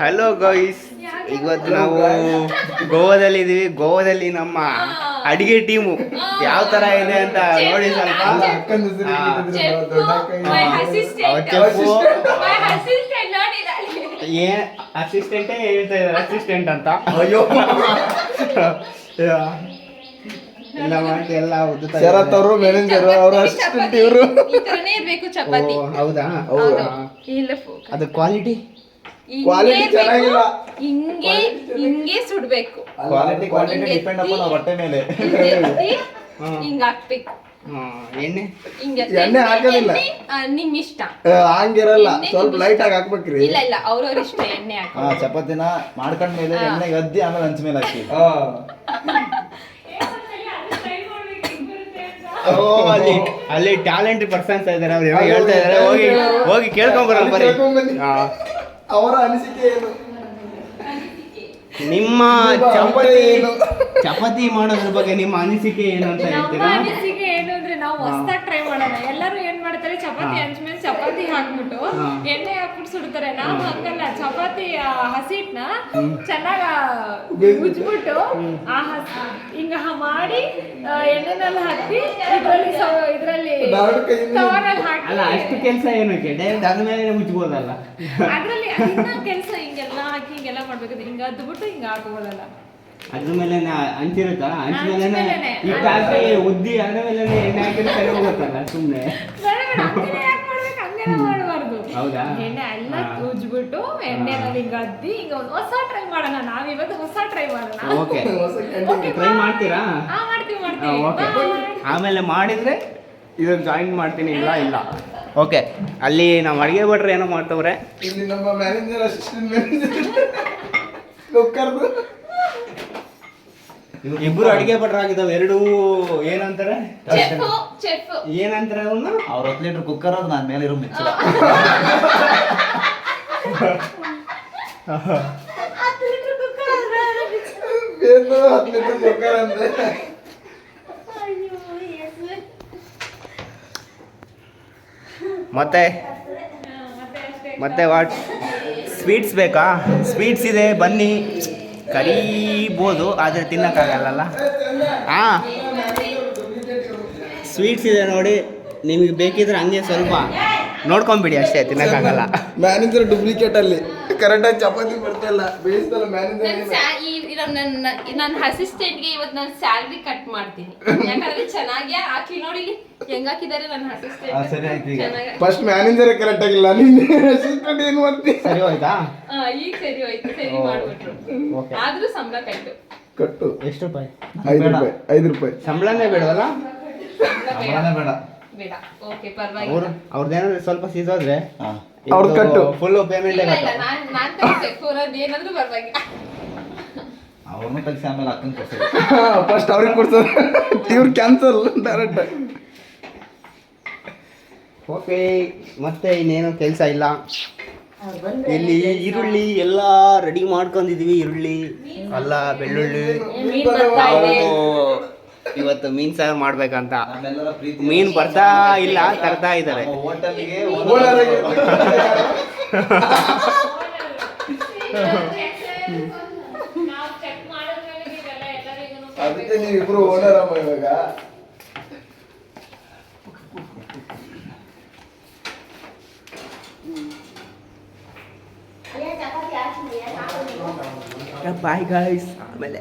Hello guys, ಇವತ್ತು ನಾವು ಗೋವಾದಲ್ಲಿದ್ದೀವಿ. ಗೋವಾದಲ್ಲಿ ನಮ್ಮ ಅಡಿಗೆ ಟೀಮು ಯಾವ ತರ ಇದೆ ಅಂತ ನೋಡಿ ಸ್ವಲ್ಪ. ಏನ್ ಅಸಿಸ್ಟೆಂಟೇ ಹೇಳ್ತಾ ಇದ್ದಾರೆ ಅಸಿಸ್ಟೆಂಟ್ ಅಂತ. ಅಯ್ಯೋ ಎಲ್ಲ ಮಾಡಿ ಎಲ್ಲ ಶರತ್ ಅವರು ಮ್ಯಾನೇಜರ್, ಅವರು ಅಸಿಸ್ಟೆಂಟ್, ಇವರು. ಹೌದಾ? ಅದು ಕ್ವಾಲಿಟಿ ಚೆನ್ನಾಗಿಲ್ಲ. ಹಿಂಗೆ ಸುಡ್ಬೇಕು, ಕ್ವಾಲಿಟಿ ಡಿಪೆಂಡ್ ಅಪಾನ್ ಹೊಟ್ಟೆ ಮೇಲೆ. ಹಿಂಗ ಹಾಕ್ಬೇಕು. ಎಣ್ಣೆ ಹಾಕೋದಿಲ್ಲ, ನಿಮ್ ಇಷ್ಟ. ಹಂಗಿರಲ್ಲ, ಸ್ವಲ್ಪ ಲೈಟ್ ಆಗಿ ಹಾಕ್ಬೇಕ್ರಿ. ಇಲ್ಲ ಅವ್ರವ್ರ ಇಷ್ಟ ಎಣ್ಣೆ ಹಾಕಿ. ಚಪಾತಿನ ಮಾಡ್ಕೊಂಡ್ಮೇಲೆ ಎಣ್ಣೆ ಗದ್ದಿ ಆಮೇಲೆ ಹಂಚ ಮೇಲೆ ಹಾಕಿ. ಅಲ್ಲಿ ಟ್ಯಾಲೆಂಟ್ ಪರ್ಸನ್ಸ್ ಇದಾರೆ, ಅವ್ರು ಏನೋ ಹೇಳ್ತಾ ಇದಾರೆ. ಹೋಗಿ ಕೇಳ್ಕೊಂಬರೋಣ ಬರ್ರಿ. ಅವರ ಅನಿಸಿಕೆ ಏನು? ನಿಮ್ಮ ಚಪಾತಿ ಮಾಡೋದ್ರ ಬಗ್ಗೆ ನಿಮ್ಮ ಅನಿಸಿಕೆ ಏನು ಅಂತ ಹೇಳ್ತೀರಾ? ಅನಿಸಿಕೆ ಏನು ಅಂದ್ರೆ, ನಾವು ಹೊಸದಾಗಿ ಟ್ರೈ ಮಾಡೋಣ. ಎಲ್ಲರೂ ಏನ್ ಮಾಡ್ತಾರೆ, ಚಪಾತಿ ಹಂಚ ಮೇಲೆ ಚಪಾತಿ ಹಾಕ್ಬಿಟ್ಟು ಎಣ್ಣೆ ಹಾಕ್ಬಿಟ್ಟು ಸುಡ್ತಾರೆ. ನಾವು ಹಂಗಲ್ಲ, ಚಪಾತಿ ಹಸಿಟ್ನ ಚೆನ್ನಾಗ ಉಜ್ಬಿಟ್ಟು ಹಿಂಗ ಮಾಡಿ ಎಣ್ಣೆನಲ್ಲಿ ಹಾಕಿ ಇದ್ರಲ್ಲಿ ಕವರಲ್ಲಿ ಹಾಕಿ. ಅಲ್ಲ, ಅಷ್ಟು ಕೆಲಸ ಏನಕ್ಕೆ? ಡೈರೆಕ್ಟ್ ಅದ್ರ ಮೇಲೆ ಮುಚ್ಬೋದಲ್ಲ. ಅದ್ರಲ್ಲಿ ಕೆಲಸ ಹಿಂಗೆಲ್ಲ ಹಾಕಿ ಹಿಂಗೆಲ್ಲ ಮಾಡ್ಬೇಕು. ಹಿಂಗ ಅದ್ಬಿಟ್ಟು ಹಿಂಗ ಹಾಕೋಬೋದಲ್ಲ. ಅದ್ರ ಮೇಲೆ ಹಂಚಿರುತ್ತಾ? ಹಂಚ ಮೇಲೆ ಉದ್ದಿ ಅದ್ರ ಮೇಲೆ ಎಣ್ಣೆ ಹಾಕಿದ್ರೆ ಸರಿ ಹೋಗುತ್ತಲ್ಲ ಸುಮ್ಮನೆ. ಮಾಡಬಾರ್ದು. ಹೌದಾ? ಎಣ್ಣೆ ಎಲ್ಲ ಉಜ್ಬಿಟ್ಟು ಎಣ್ಣೆನಲ್ಲಿ ಹಿಂಗ ಅದ್ದಿ ಹಿಂಗ ಒಂದು ಹೊಸ ಟ್ರೈ ಮಾಡೋಣ. ನಾವಿವತ್ತು ಹೊಸ ಟ್ರೈ ಮಾಡೋಣ. ಓಕೆ, ಟ್ರೈ ಮಾಡ್ತೀರಾ? ಮಾಡ್ತೀವಿ. ಓಕೆ, ಆಮೇಲೆ ಮಾಡಿದ್ರೆ ಇದನ್ನ ಜಾಯಿನ್ ಮಾಡ್ತೀನಿ. ಇಲ್ಲ ಓಕೆ. ಅಲ್ಲಿ ನಾವು ಅಡುಗೆ ಭಟ್ರು ಏನೋ ಮಾಡ್ತವ್ರೆ. ಇಲ್ಲಿ ನಮ್ಮ ಮ್ಯಾನೇಜರ್, ಅಸಿಸ್ಟೆಂಟ್ ಮ್ಯಾನೇಜರ್ ಕುಕ್ಕರ್ದು ಇಬ್ರು ಅಡಿಗೆ ಭಟ್ರಾಗಿದ್ದಾವೆ. ಎರಡು ಏನಂತಾರೆ ಅವನ್ನ? ಅವ್ರ 10 ಲೀಟರ್ ಕುಕ್ಕರ್ ಅದು ನಾನು ಮೇಲೆ ಇರೋ ಮಿಚ್ಚ. ಏನು 10 ಲೀಟರ್ ಕುಕ್ಕರ್ ಅಂದ್ರೆ? ಮತ್ತೆ ವಾಟ್ ಸ್ವೀಟ್ಸ್ ಬೇಕಾ? ಸ್ವೀಟ್ಸ್ ಇದೆ, ಬನ್ನಿ ಕರೀಬೋದು, ಆದರೆ ತಿನ್ನೋಕ್ಕಾಗಲ್ಲ. ಸ್ವೀಟ್ಸ್ ಇದೆ ನೋಡಿ, ನಿಮಗೆ ಬೇಕಿದ್ರೆ ಹಂಗೆ ಸ್ವಲ್ಪ ನೋಡ್ಕೊಂಬಿಡಿ ಅಷ್ಟೇ, ತಿನ್ನೋಕ್ಕಾಗಲ್ಲ. ಮ್ಯಾನೇಜರ್ ಡೂಪ್ಲಿಕೇಟ್ ಅಲ್ಲಿ ಕರೆಕ್ಟಾಗಿ ಚಪಾತಿ ಬರ್ತಾಯಿಲ್ಲ, ಬೇಯಿಸ್ತಲ್ಲ ಮ್ಯಾನೇಜರ್. ನನ್ನ ಅಸಿಸ್ಟೆಂಟ್ಗೆ ಇವತ್ತು ನಾನು ಸ್ಯಾಲ್ರಿ ಕಟ್ ಮಾಡ್ತೀನಿ. ಯಾಕಂದ್ರೆ ಚೆನ್ನಾಗಿ ಹಾಕಿ ನೋಡಿ ಹೆಂಗ್ ಹಾಕಿದ್ದಾರೆ ನನ್ನ ಅಸಿಸ್ಟೆಂಟ್. ಸರಿ ಆಯ್ತು. ಈಗ ಫಸ್ಟ್ ಮ್ಯಾನೇಜರ್ ಕರೆಕ್ಟ್ ಆಗಿಲ್ಲ, ನಿನ್ನ ಅಸಿಸ್ಟೆಂಟ್ ಏನು ಮಾಡ್ತಿ? ಸರಿ ಹೋಯ್ತಾ? ಈಗ ಸರಿ ಹೋಯ್ತು, ಸರಿ ಮಾಡ್ಬಿಟ್ರು. ಆದ್ರೂ ಸಂಬಳ ಕಟ್ಟು. ಎಷ್ಟು ರೂಪಾಯಿ? 5 ರೂಪಾಯಿ. ಸಂಬಳನೇ ಬೇಡವಲ್ಲ? ಬೇಡ. ಓಕೆ, ಪರವಾಗಿಲ್ಲ. ಅವ್ರದ್ದೇನಾದ್ರೆ ಸ್ವಲ್ಪ ಸೀಸೋದ್ರೆ ಅವ್ರದ್ದು ಕಟ್ಟು, ಫುಲ್ ಪೇಮೆಂಟ್ ಏನಾದ್ರೂ ಪರವಾಗಿಲ್ಲ. ಅವ್ರನ್ನ ಕಳಿಸಿ ಆಮೇಲೆ ಅಕ್ಕನ ಕೊಡ್ತಾರೆ. ಫಸ್ಟ್ ಅವ್ರಿಗೆ ಕೊಡ್ತಾರೆ, ಇವ್ರು ಕ್ಯಾನ್ಸಲ್ ಡೈರೆಕ್ಟ್. ಓಕೆ, ಮತ್ತೆ ಇನ್ನೇನು ಕೆಲಸ ಇಲ್ಲ. ಇಲ್ಲಿ ಈರುಳ್ಳಿ ಎಲ್ಲ ರೆಡಿ ಮಾಡ್ಕೊಂಡಿದೀವಿ. ಈರುಳ್ಳಿ, ಅಲ್ಲ, ಬೆಳ್ಳುಳ್ಳಿ. ಇವತ್ತು ಮೀನ್ ಸಾರು ಮಾಡ್ಬೇಕಂತ. ಮೀನ್ ಬರ್ತಾ ಇಲ್ಲ, ತರ್ತಾ ಇದ್ದಾರೆ. ಅದಕ್ಕೆ ನೀವಿಬ್ರು ಓನರ್ ಅಮ್ಮ ಇವಾಗ. ಬಾಯ್ ಗಾಯ್ಸ್, ಆಮೇಲೆ